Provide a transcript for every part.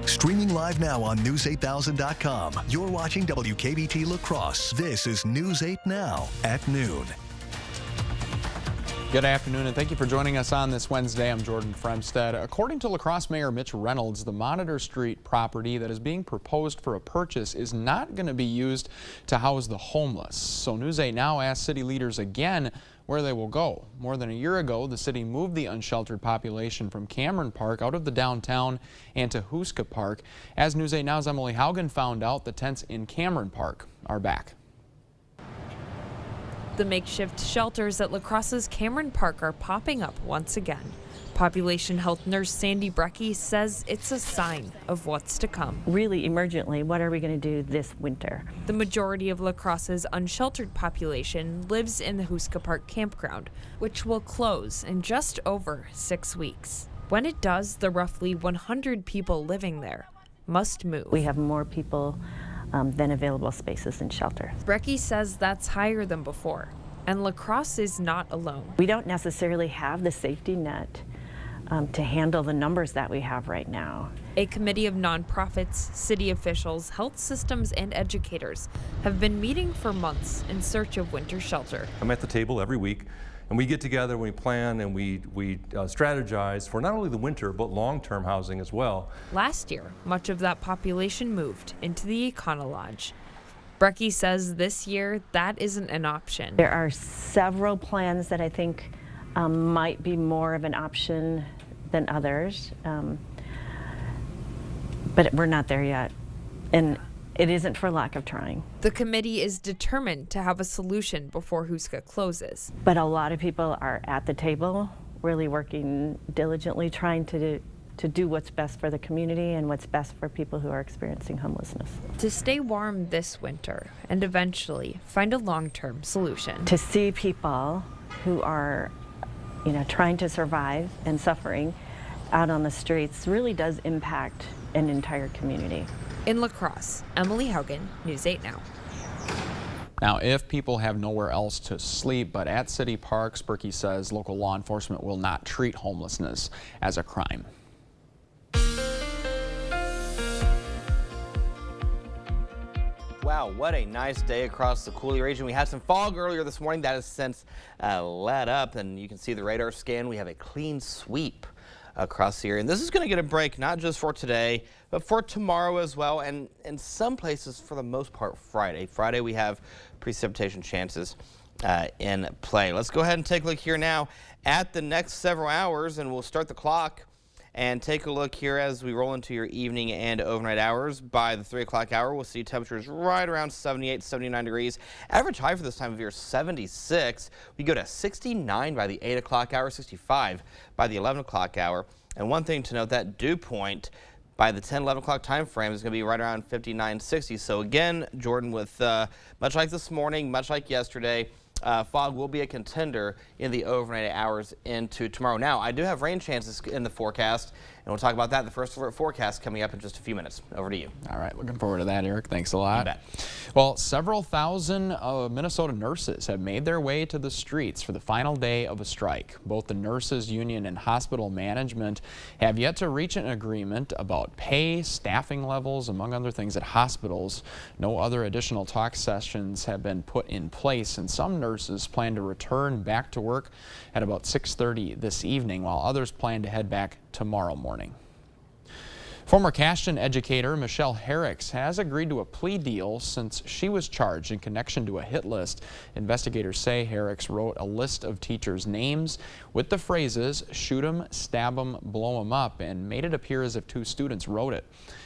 Streaming live now on News8000.com. You're watching WKBT La Crosse. This is News 8 Now at noon. Good afternoon and thank you for joining us on this Wednesday. I'm Jordan Fremstead. According to La Crosse Mayor Mitch Reynolds, the Monitor Street property that is being proposed for a purchase is not going to be used to house the homeless. So News 8 Now asks city leaders again where they will go. More than a year ago, the city moved the unsheltered population from Cameron Park out of the downtown and to Hyvee Park. As News 8 Now's Emily Haugen found out, the tents in Cameron Park are back. The makeshift shelters at La Crosse's Cameron Park are popping up once again. Population health nurse Sandy Brecky says it's a sign of what's to come. Really emergently, what are we going to do this winter? The majority of La Crosse's unsheltered population lives in the Hyvee Park campground, which will close in just over 6 weeks. When it does, the roughly 100 people living there must move. We have more people than available spaces in shelter. Brecky says that's higher than before, and La Crosse is not alone. We don't necessarily have the safety net to handle the numbers that we have right now. A committee of nonprofits, city officials, health systems, and educators have been meeting for months in search of winter shelter. I'm at the table every week, and we get together, we plan, and we strategize for not only the winter, but long-term housing as well. Last year, much of that population moved into the Econo Lodge. Brecky says this year, that isn't an option. There are several plans that I think might be more of an option than others, but we're not there yet. And it isn't for lack of trying. The committee is determined to have a solution before Hyvee closes. But a lot of people are at the table, really working diligently, trying to do what's best for the community and what's best for people who are experiencing homelessness. To stay warm this winter and eventually find a long-term solution. To see people who are, trying to survive and suffering out on the streets really does impact an entire community. In La Crosse, Emily Haugen, News 8 Now. Now, if people have nowhere else to sleep but at city parks, Berkey says local law enforcement will not treat homelessness as a crime. Wow, what a nice day across the Cooley region. We had some fog earlier this morning that has since let up, and you can see the radar scan. We have a clean sweep across the area. And this is going to get a break, not just for today, but for tomorrow as well, and in some places, for the most part, Friday. Friday, we have precipitation chances in play. Let's go ahead and take a look here now at the next several hours, and we'll start the clock and take a look here as we roll into your evening and overnight hours. By the 3 o'clock hour, we'll see temperatures right around 78, 79 degrees. Average high for this time of year, 76. We go to 69 by the 8 o'clock hour, 65 by the 11 o'clock hour. And one thing to note, that dew point by the 10, 11 o'clock time frame is going to be right around 59, 60. So again, Jordan, with much like this morning, much like yesterday, fog will be a contender in the overnight hours into tomorrow. Now, I do have rain chances in the forecast, and we'll talk about that in the first alert forecast coming up in just a few minutes. Over to you. All right, looking forward to that, Eric. Thanks a lot. You bet. Well, several thousand Minnesota nurses have made their way to the streets for the final day of a strike. Both the nurses union and hospital management have yet to reach an agreement about pay, staffing levels, among other things at hospitals. No other additional talk sessions have been put in place, and some nurses plan to return back to work at about 6:30 this evening, while others plan to head back tomorrow morning. Former Cashton educator Michelle Herricks has agreed to a plea deal since she was charged in connection to a hit list. Investigators say Herricks wrote a list of teachers' names with the phrases "shoot 'em, stab 'em, blow 'em up," and made it appear as if 2 students wrote it.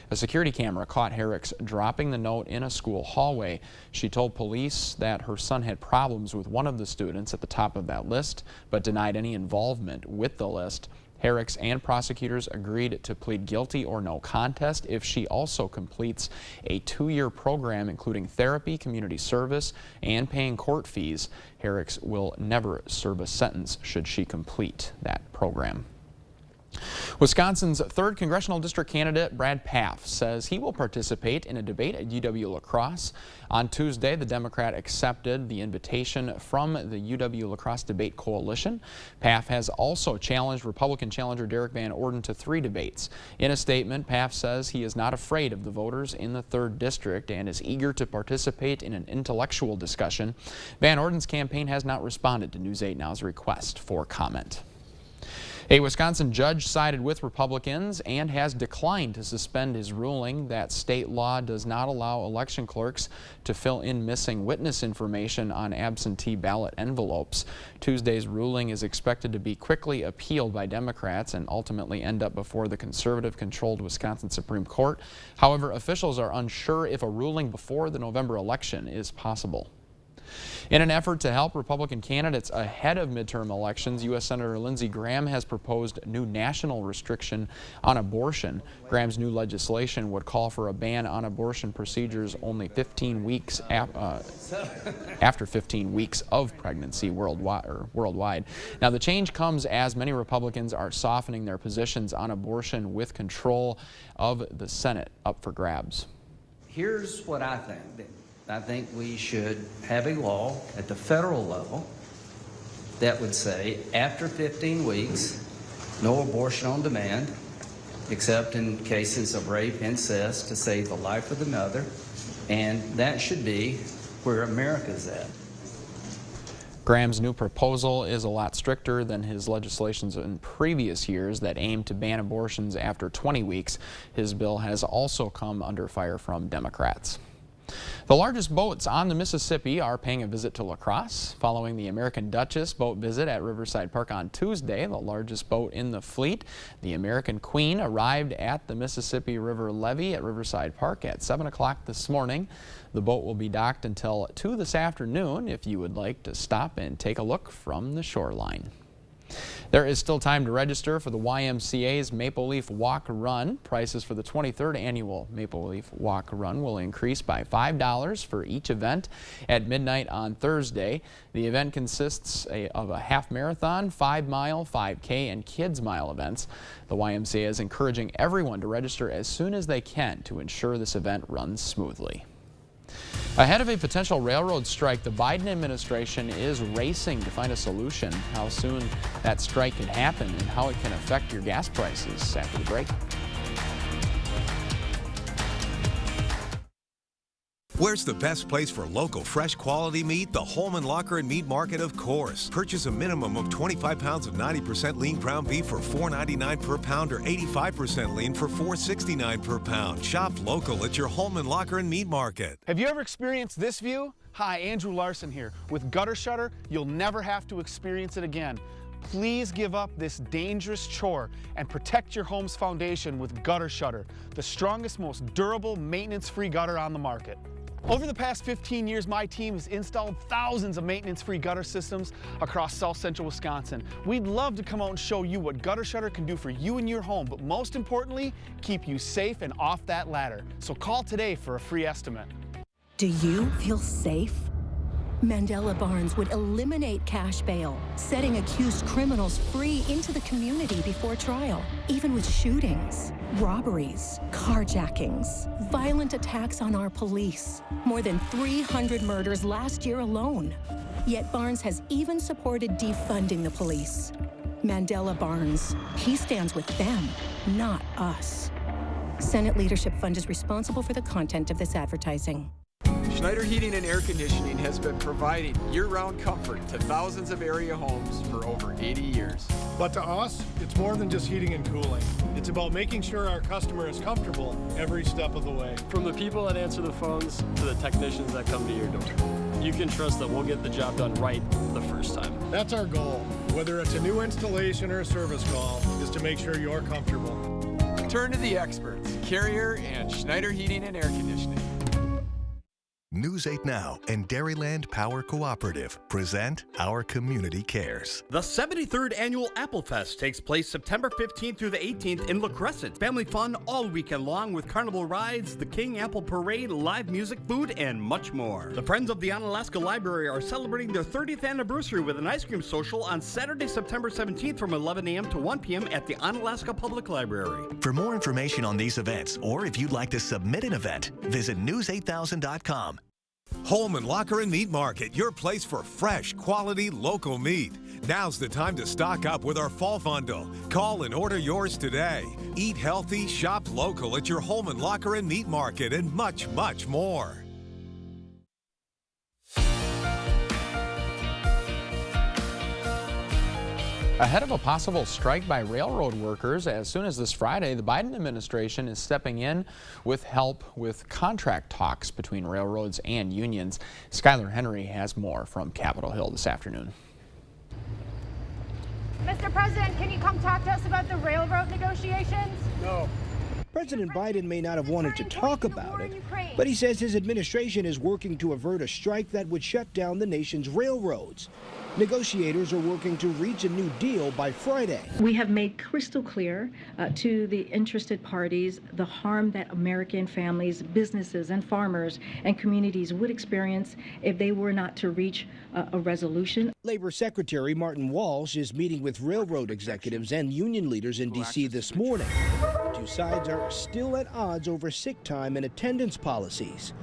A security camera caught Herricks dropping the note in a school hallway. She told police that her son had problems with one of the students at the top of that list, but denied any involvement with the list. Herricks and prosecutors agreed to plead guilty or no contest if she also completes a 2-year program including therapy, community service, and paying court fees. Herricks will never serve a sentence should she complete that program. Wisconsin's 3rd Congressional District candidate Brad Pfaff says he will participate in a debate at UW-La Crosse. On Tuesday, the Democrat accepted the invitation from the UW-La Crosse Debate Coalition. Pfaff has also challenged Republican challenger Derek Van Orden to 3 debates. In a statement, Pfaff says he is not afraid of the voters in the 3rd District and is eager to participate in an intellectual discussion. Van Orden's campaign has not responded to News 8 Now's request for comment. A Wisconsin judge sided with Republicans and has declined to suspend his ruling that state law does not allow election clerks to fill in missing witness information on absentee ballot envelopes. Tuesday's ruling is expected to be quickly appealed by Democrats and ultimately end up before the conservative-controlled Wisconsin Supreme Court. However, officials are unsure if a ruling before the November election is possible. In an effort to help Republican candidates ahead of midterm elections, U.S. Senator Lindsey has proposed new national restriction on abortion. Graham's new legislation would call for a ban on abortion procedures only 15 weeks after 15 weeks of pregnancy worldwide. Now, the change comes as many Republicans are softening their positions on abortion with control of the Senate up for grabs. Here's what I think. I think we should have a law at the federal level that would say after 15 weeks, no abortion on demand, except in cases of rape, incest, to save the life of the mother, and that should be where America's at. Graham's new proposal is a lot stricter than his legislations in previous years that aimed to ban abortions after 20 weeks. His bill has also come under fire from Democrats. The largest boats on the Mississippi are paying a visit to La Crosse. Following the American Duchess boat visit at Riverside Park on Tuesday, the largest boat in the fleet, the American Queen, arrived at the Mississippi River levee at Riverside Park at 7 o'clock this morning. The boat will be docked until 2 this afternoon if you would like to stop and take a look from the shoreline. There is still time to register for the YMCA's Maple Leaf Walk Run. Prices for the 23rd annual Maple Leaf Walk Run will increase by $5 for each event at midnight on Thursday. The event consists of a half marathon, 5-mile, 5K, and kids mile events. The YMCA is encouraging everyone to register as soon as they can to ensure this event runs smoothly. Ahead of a potential railroad strike, the Biden administration is racing to find a solution. How soon that strike can happen and how it can affect your gas prices after the break. Where's the best place for local, fresh, quality meat? The Holman Locker and Meat Market, of course. Purchase a minimum of 25 pounds of 90% lean ground beef for $4.99 per pound or 85% lean for $4.69 per pound. Shop local at your Holman Locker and Meat Market. Have you ever experienced this view? Hi, Andrew Larson here. With Gutter Shutter, you'll never have to experience it again. Please give up this dangerous chore and protect your home's foundation with Gutter Shutter, the strongest, most durable, maintenance-free gutter on the market. Over the past 15 years, my team has installed thousands of maintenance-free gutter systems across South Central Wisconsin. We'd love to come out and show you what Gutter Shutter can do for you and your home, but most importantly, keep you safe and off that ladder. So call today for a free estimate. Do you feel safe? Mandela Barnes would eliminate cash bail, setting accused criminals free into the community before trial. Even with shootings, robberies, carjackings, violent attacks on our police. More than 300 murders last year alone. Yet Barnes has even supported defunding the police. Mandela Barnes, he stands with them, not us. Senate Leadership Fund is responsible for the content of this advertising. Schneider Heating and Air Conditioning has been providing year-round comfort to thousands of area homes for over 80 years. But to us, it's more than just heating and cooling. It's about making sure our customer is comfortable every step of the way. From the people that answer the phones to the technicians that come to your door. You can trust that we'll get the job done right the first time. That's our goal, whether it's a new installation or a service call, is to make sure you're comfortable. Turn to the experts, Carrier and Schneider Heating and Air Conditioning. News 8 Now and Dairyland Power Cooperative present Our Community Cares. The 73rd Annual Apple Fest takes place September 15th through the 18th in La Crosse. Family fun all weekend long with carnival rides, the King Apple Parade, live music, food, and much more. The Friends of the Onalaska Library are celebrating their 30th anniversary with an ice cream social on Saturday, September 17th from 11 a.m. to 1 p.m. at the Onalaska Public Library. For more information on these events, or if you'd like to submit an event, visit news8000.com. Holman Locker and Meat Market, your place for fresh, quality, local meat. Now's the time to stock up with our fall bundle. Call and order yours today. Eat healthy, shop local at your Holman Locker and Meat Market, and much, much more. Ahead of a possible strike by railroad workers, as soon as this Friday, the Biden administration is stepping in with help with contract talks between railroads and unions. Skylar Henry has more from Capitol Hill this afternoon. Mr. President, can you come talk to us about the railroad negotiations? No. President Biden may not have wanted to talk about it, but he says his administration is working to avert a strike that would shut down the nation's railroads. Negotiators are working to reach a new deal by Friday. We have made crystal clear to the interested parties the harm that American families, businesses, and farmers and communities would experience if they were not to reach a resolution. Labor Secretary Martin Walsh is meeting with railroad executives and union leaders in D.C. this morning. Two sides are still at odds over sick time and attendance policies.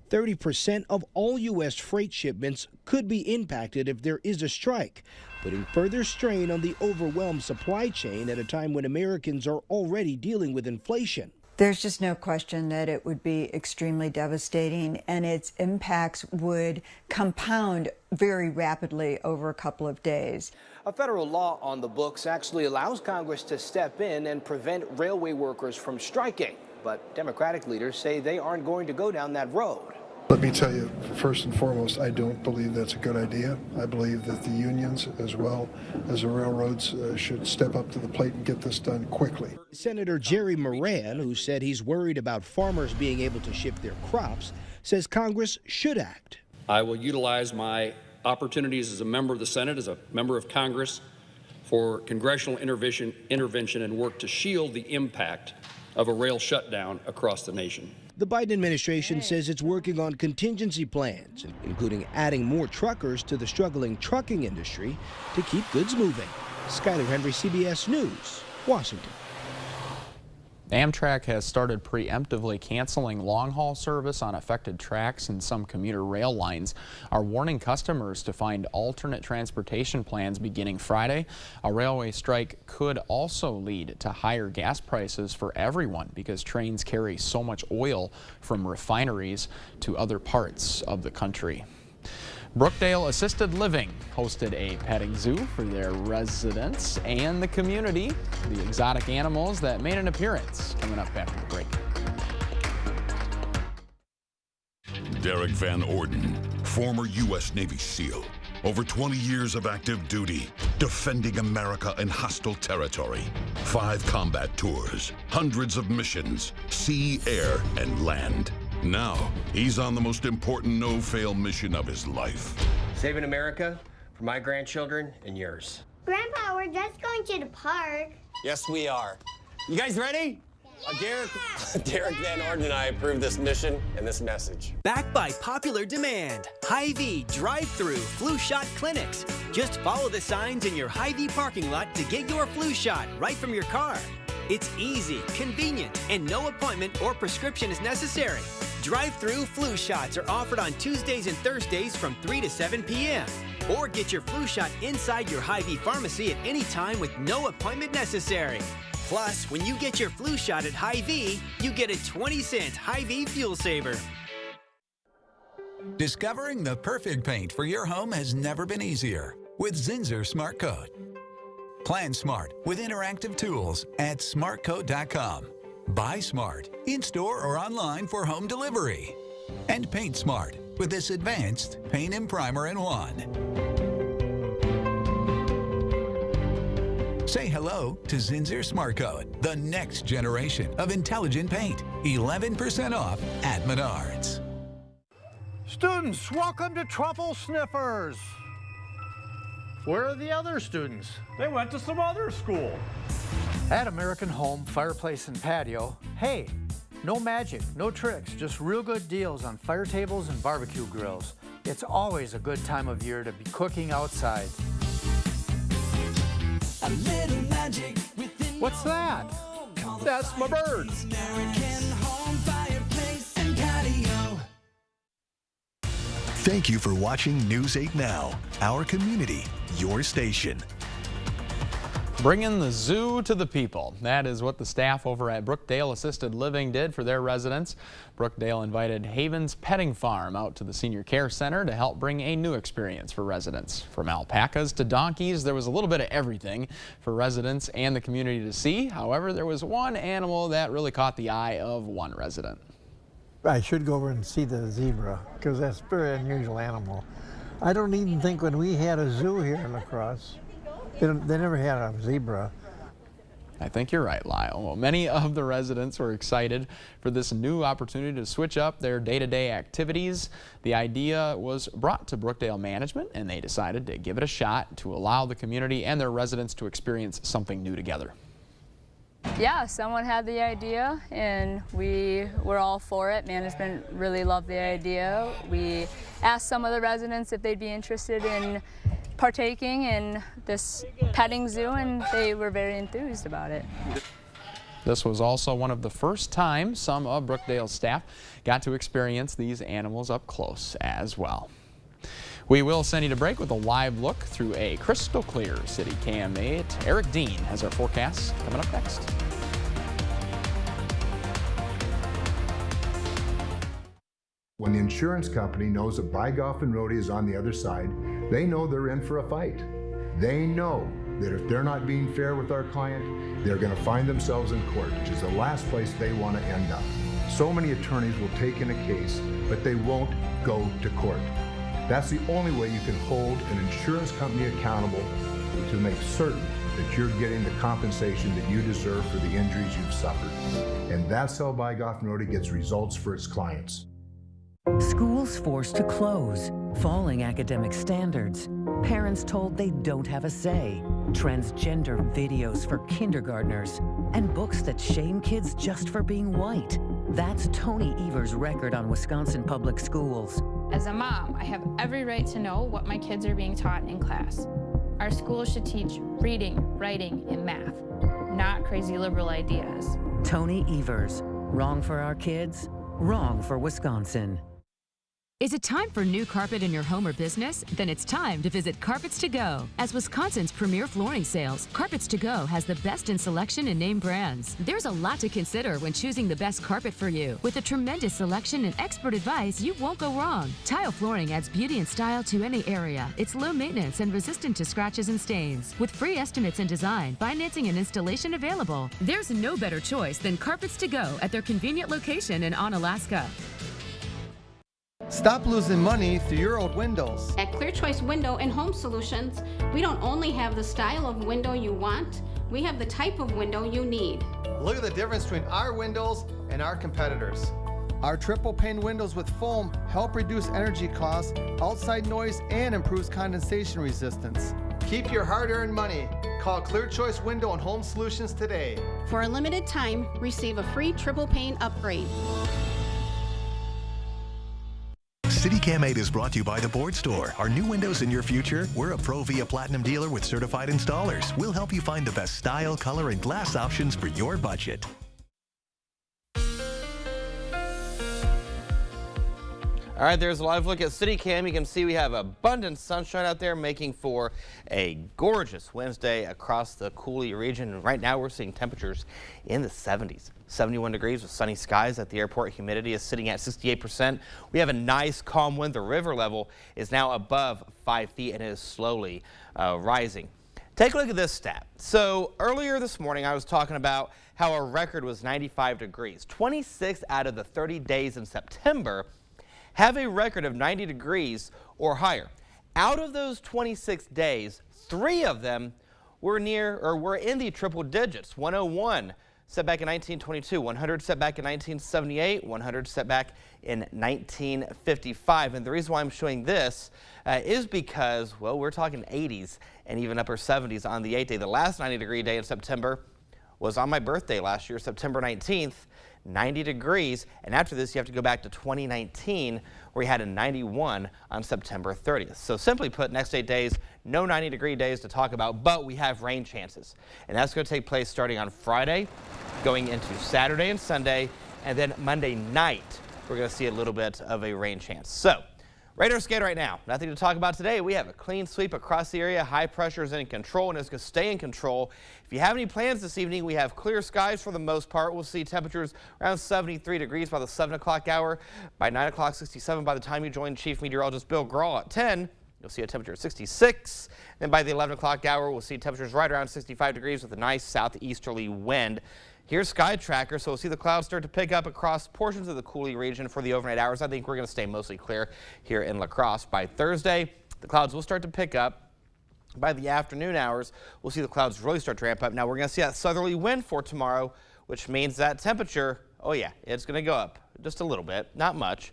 30% of all U.S. freight shipments could be impacted if there is a strike, putting further strain on the overwhelmed supply chain at a time when Americans are already dealing with inflation. There's just no question that it would be extremely devastating, and its impacts would compound very rapidly over a couple of days. A federal law on the books actually allows Congress to step in and prevent railway workers from striking, but Democratic leaders say they aren't going to go down that road. Let me tell you, first and foremost, I don't believe that's a good idea. I believe that the unions, as well as the railroads, should step up to the plate and get this done quickly. Senator Jerry Moran, who said he's worried about farmers being able to ship their crops, says Congress should act. I will utilize my opportunities as a member of the Senate, as a member of Congress, for congressional intervention and work to shield the impact of a rail shutdown across the nation. The Biden administration says it's working on contingency plans, including adding more truckers to the struggling trucking industry to keep goods moving. Skylar Henry, CBS News, Washington. Amtrak has started preemptively canceling long-haul service on affected tracks, and some commuter rail lines are warning customers to find alternate transportation plans beginning Friday. A railway strike could also lead to higher gas prices for everyone because trains carry so much oil from refineries to other parts of the country. Brookdale Assisted Living hosted a petting zoo for their residents and the community. The exotic animals that made an appearance coming up after the break. Derek Van Orden, former U.S. Navy SEAL. Over 20 years of active duty, defending America in hostile territory. 5 combat tours, hundreds of missions, sea, air, and land. Now, he's on the most important no-fail mission of his life. Saving America for my grandchildren and yours. Grandpa, we're just going to the park. Yes, we are. You guys ready? Yeah! Derek Van Orden and I approve this mission and this message. Backed by popular demand, Hyvee drive-through flu shot clinics. Just follow the signs in your Hyvee parking lot to get your flu shot right from your car. It's easy, convenient, and no appointment or prescription is necessary. Drive-through flu shots are offered on Tuesdays and Thursdays from 3 to 7 p.m. Or get your flu shot inside your Hyvee pharmacy at any time with no appointment necessary. Plus, when you get your flu shot at Hyvee, you get a 20-cent Hyvee fuel saver. Discovering the perfect paint for your home has never been easier with Zinsser Smart Coat. Plan smart with interactive tools at smartcoat.com. Buy smart in-store or online for home delivery. And paint smart with this advanced paint and primer in one. Say hello to Zinsser Smart Coat, the next generation of intelligent paint. 11% off at Menards. Students, welcome to Truffle Sniffers. Where are the other students? They went to some other school. At American Home, Fireplace and Patio, hey, no magic, no tricks, just real good deals on fire tables and barbecue grills. It's always a good time of year to be cooking outside. A little magic within. What's that? That's my birds. American Home, Fireplace and Patio. Thank you for watching News 8 Now, our community, your station. Bringing the zoo to the people. That is what the staff over at Brookdale Assisted Living did for their residents. Brookdale invited Haven's Petting Farm out to the Senior Care Center to help bring a new experience for residents. From alpacas to donkeys, there was a little bit of everything for residents and the community to see. However, there was one animal that really caught the eye of one resident. I should go over and see the zebra because that's a very unusual animal. I don't even think when we had a zoo here in La Crosse, they never had a zebra. I think you're right, Lyle. Well, many of the residents were excited for this new opportunity to switch up their day-to-day activities. The idea was brought to Brookdale management, and they decided to give it a shot to allow the community and their residents to experience something new together. Yeah, someone had the idea and we were all for it. Management really loved the idea. We asked some of the residents if they'd be interested in partaking in this petting zoo, and they were very enthused about it. This was also one of the first times some of Brookdale's staff got to experience these animals up close as well. We will send you to break with a live look through a crystal clear City Cam 8. Eric Dean has our forecast coming up next. When the insurance company knows that Bygolf and Roadie is on the other side, they know they're in for a fight. They know that if they're not being fair with our client, they're going to find themselves in court, which is the last place they want to end up. So many attorneys will take in a case, but they won't go to court. That's the only way you can hold an insurance company accountable to make certain that you're getting the compensation that you deserve for the injuries you've suffered. And that's how Bygolf and Roadie gets results for its clients. Schools forced to close, falling academic standards, parents told they don't have a say, transgender videos for kindergartners, and books that shame kids just for being white. That's Tony Evers' record on Wisconsin public schools. As a mom, I have every right to know what my kids are being taught in class. Our schools should teach reading, writing, and math, not crazy liberal ideas. Tony Evers, wrong for our kids, wrong for Wisconsin. Is it time for new carpet in your home or business? Then it's time to visit Carpets to Go. As Wisconsin's premier flooring sales, Carpets to Go has the best in selection and name brands. There's a lot to consider when choosing the best carpet for you. With a tremendous selection and expert advice, you won't go wrong. Tile flooring adds beauty and style to any area. It's low maintenance and resistant to scratches and stains. With free estimates and design, financing and installation available, there's no better choice than Carpets to Go at their convenient location in Onalaska. Stop losing money through your old windows. At Clear Choice Window and Home Solutions, we don't only have the style of window you want, we have the type of window you need. Look at the difference between our windows and our competitors. Our triple pane windows with foam help reduce energy costs, outside noise, and improves condensation resistance. Keep your hard-earned money. Call Clear Choice Window and Home Solutions today. For a limited time, receive a free triple pane upgrade. City Cam 8 is brought to you by the Board Store. Are new windows in your future? We're a Pro Via Platinum dealer with certified installers. We'll help you find the best style, color, and glass options for your budget. All right, there's a live look at City Cam. You can see we have abundant sunshine out there, making for a gorgeous Wednesday across the Cooley region. And right now we're seeing temperatures in the 70s. 71 degrees with sunny skies at the airport. Humidity is sitting at 68%. We have a nice calm wind. The river level is now above 5 feet and is slowly rising. Take a look at this stat. So earlier this morning I was talking about how our record was 95 degrees. 26 out of the 30 days in September have a record of 90 degrees or higher. Out of those 26 days, 3 of them were in the triple digits, 101, set back in 1922, 100 set back in 1978, 100 set back in 1955. And the reason why I'm showing this is because, well, we're talking 80s and even upper 70s on the 8th day. The last 90-degree day in September was on my birthday last year, September 19th. 90 degrees, and after this you have to go back to 2019 where we had a 91 on September 30th. So simply put, next 8 days, no 90-degree days to talk about, but we have rain chances. And that's going to take place starting on Friday, going into Saturday and Sunday, and then Monday night we're going to see a little bit of a rain chance. So radar scan right now, nothing to talk about today. We have a clean sweep across the area. High pressure is in control and it's going to stay in control. If you have any plans this evening, we have clear skies for the most part. We'll see temperatures around 73 degrees by the 7 o'clock hour. By 9 o'clock, 67 by the time you join Chief Meteorologist Bill Grawl at 10. You'll see a temperature of 66. Then by the 11 o'clock hour, we'll see temperatures right around 65 degrees with a nice southeasterly wind. Here's Sky Tracker, so we'll see the clouds start to pick up across portions of the Coulee region for the overnight hours. I think we're going to stay mostly clear here in La Crosse. By Thursday, the clouds will start to pick up. By the afternoon hours, we'll see the clouds really start to ramp up. Now, we're going to see that southerly wind for tomorrow, which means that temperature, oh yeah, it's going to go up just a little bit, not much,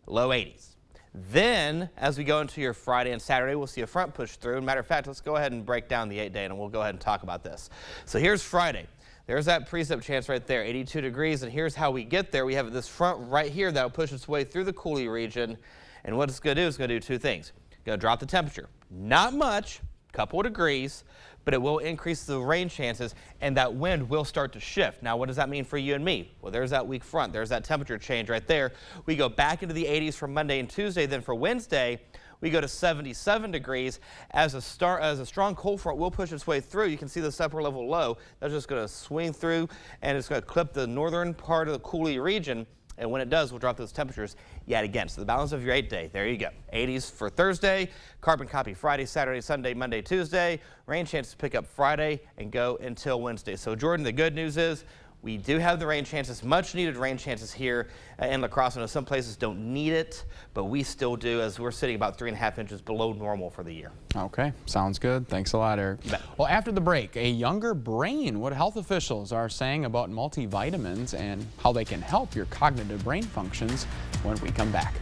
low 80s. Then, as we go into your Friday and Saturday, we'll see a front push through. Matter of fact, let's go ahead and break down the 8-day, and we'll go ahead and talk about this. So here's Friday. There's that precip chance right there, 82 degrees, and here's how we get there. We have this front right here that will push its way through the Coulee region, and what it's going to do is going to do two things. It's going to drop the temperature. Not much, a couple of degrees, but it will increase the rain chances, and that wind will start to shift. Now, what does that mean for you and me? Well, there's that weak front. There's that temperature change right there. We go back into the 80s for Monday and Tuesday. Then for Wednesday, we go to 77 degrees as a strong cold front will push its way through. You can see this upper level low. That's just going to swing through, and it's going to clip the northern part of the Coulee region. And when it does, we'll drop those temperatures yet again. So the balance of your 8-day, there you go. 80s for Thursday, carbon copy Friday, Saturday, Sunday, Monday, Tuesday. Rain chances pick up Friday and go until Wednesday. So Jordan, the good news is we do have the rain chances, much needed rain chances here in La Crosse. I know some places don't need it, but we still do, as we're sitting about 3.5 inches below normal for the year. Okay, sounds good. Thanks a lot, Eric. Well, after the break, a younger brain, what health officials are saying about multivitamins and how they can help your cognitive brain functions when we come back.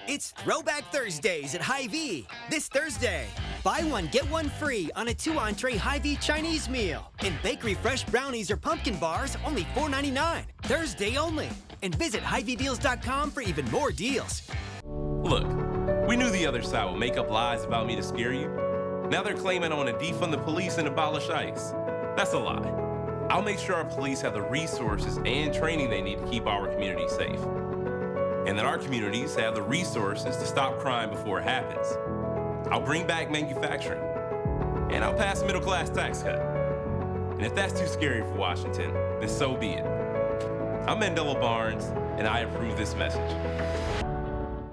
It's Throwback Thursdays at Hyvee. This Thursday, buy one, get one free on a 2-entree Hyvee Chinese meal. And bakery fresh brownies or pumpkin bars, only $4.99. Thursday only. And visit HyveeDeals.com for even more deals. Look, we knew the other side would make up lies about me to scare you. Now they're claiming I want to defund the police and abolish ICE. That's a lie. I'll make sure our police have the resources and training they need to keep our community safe. And that our communities have the resources to stop crime before it happens. I'll bring back manufacturing, and I'll pass a middle-class tax cut. And if that's too scary for Washington, then so be it. I'm Mandela Barnes, and I approve this message.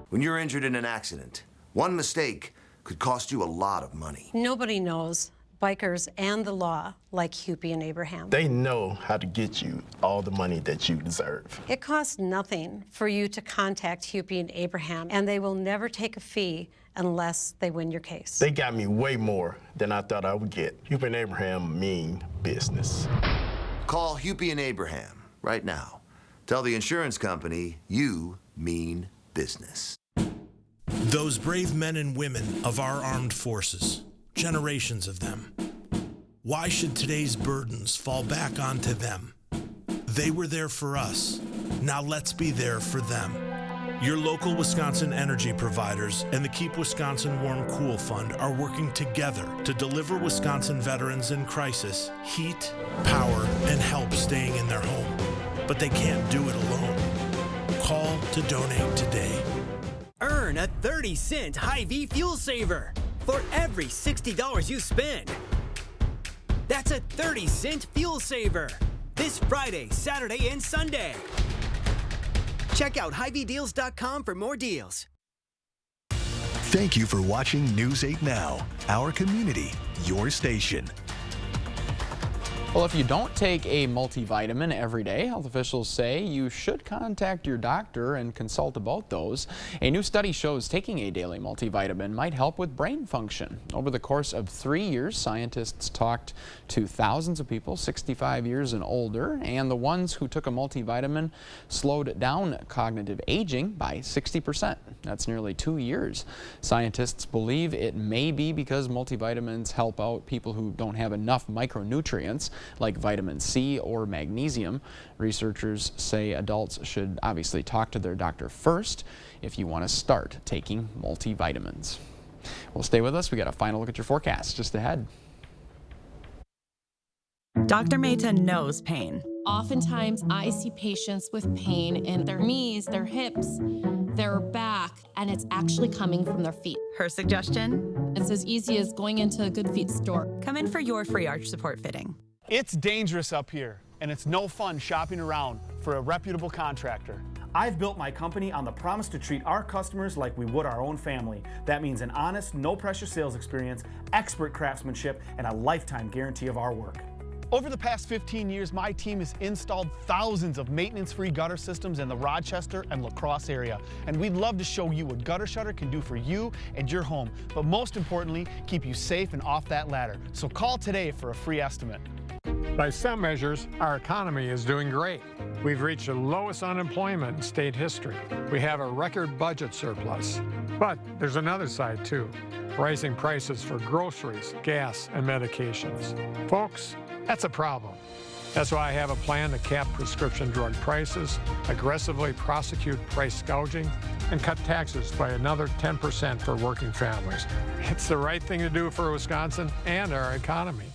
When you're injured in an accident, one mistake could cost you a lot of money. Nobody knows bikers and the law like Hyvee and Abraham. They know how to get you all the money that you deserve. It costs nothing for you to contact Hyvee and Abraham, and they will never take a fee unless they win your case. They got me way more than I thought I would get. Hyvee and Abraham mean business. Call Hyvee and Abraham right now. Tell the insurance company you mean business. Those brave men and women of our armed forces, generations of them. Why should today's burdens fall back onto them? They were there for us. Now let's be there for them. Your local Wisconsin energy providers and the Keep Wisconsin Warm Cool Fund are working together to deliver Wisconsin veterans in crisis heat, power, and help staying in their home. But they can't do it alone. Call to donate today. Earn a 30-cent Hyvee Fuel Saver for every $60 you spend. That's a 30-cent fuel saver this Friday, Saturday, and Sunday. Check out HyveeDeals.com for more deals. Thank you for watching News 8 Now, our community, your station. Well, if you don't take a multivitamin every day, health officials say you should contact your doctor and consult about those. A new study shows taking a daily multivitamin might help with brain function. Over the course of 3 years, scientists talked to thousands of people 65 years and older, and the ones who took a multivitamin slowed down cognitive aging by 60%. That's nearly 2 years. Scientists believe it may be because multivitamins help out people who don't have enough micronutrients like vitamin C or magnesium. Researchers say adults should obviously talk to their doctor first if you want to start taking multivitamins. Well, stay with us. We got a final look at your forecast just ahead. Dr. Mehta knows pain. Oftentimes, I see patients with pain in their knees, their hips, their back, and it's actually coming from their feet. Her suggestion? It's as easy as going into a Good Feet store. Come in for your free arch support fitting. It's dangerous up here, and it's no fun shopping around for a reputable contractor. I've built my company on the promise to treat our customers like we would our own family. That means an honest, no-pressure sales experience, expert craftsmanship, and a lifetime guarantee of our work. Over the past 15 years, my team has installed thousands of maintenance-free gutter systems in the Rochester and La Crosse area. And we'd love to show you what Gutter Shutter can do for you and your home. But most importantly, keep you safe and off that ladder. So call today for a free estimate. By some measures, our economy is doing great. We've reached the lowest unemployment in state history. We have a record budget surplus. But there's another side too, rising prices for groceries, gas, and medications. Folks, that's a problem. That's why I have a plan to cap prescription drug prices, aggressively prosecute price gouging, and cut taxes by another 10% for working families. It's the right thing to do for Wisconsin and our economy.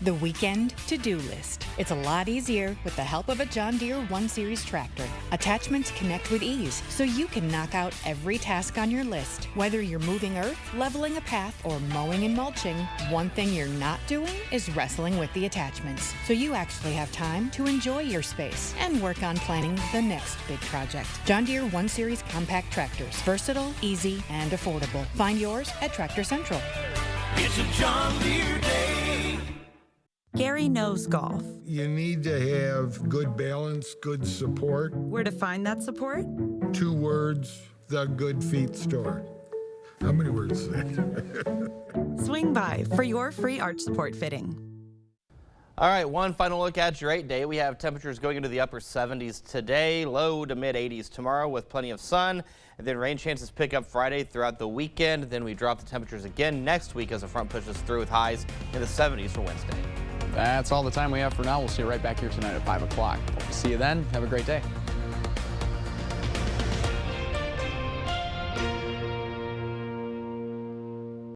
The weekend to-do list. It's a lot easier with the help of a John Deere 1 Series tractor. Attachments connect with ease, so you can knock out every task on your list. Whether you're moving earth, leveling a path, or mowing and mulching, one thing you're not doing is wrestling with the attachments. So you actually have time to enjoy your space and work on planning the next big project. John Deere 1 Series compact tractors. Versatile, easy, and affordable. Find yours at Tractor Central. It's a John Deere day. Gary knows golf. You need to have good balance, good support. Where to find that support? 2 words, the Good Feet store. How many words is that? Swing by for your free arch support fitting. All right, one final look at your 8-day. We have temperatures going into the upper 70s today, low to mid 80s tomorrow with plenty of sun. And then rain chances pick up Friday throughout the weekend. Then we drop the temperatures again next week as the front pushes through with highs in the 70s for Wednesday. That's all the time we have for now. We'll see you right back here tonight at 5 o'clock. Hope to see you then. Have a great day.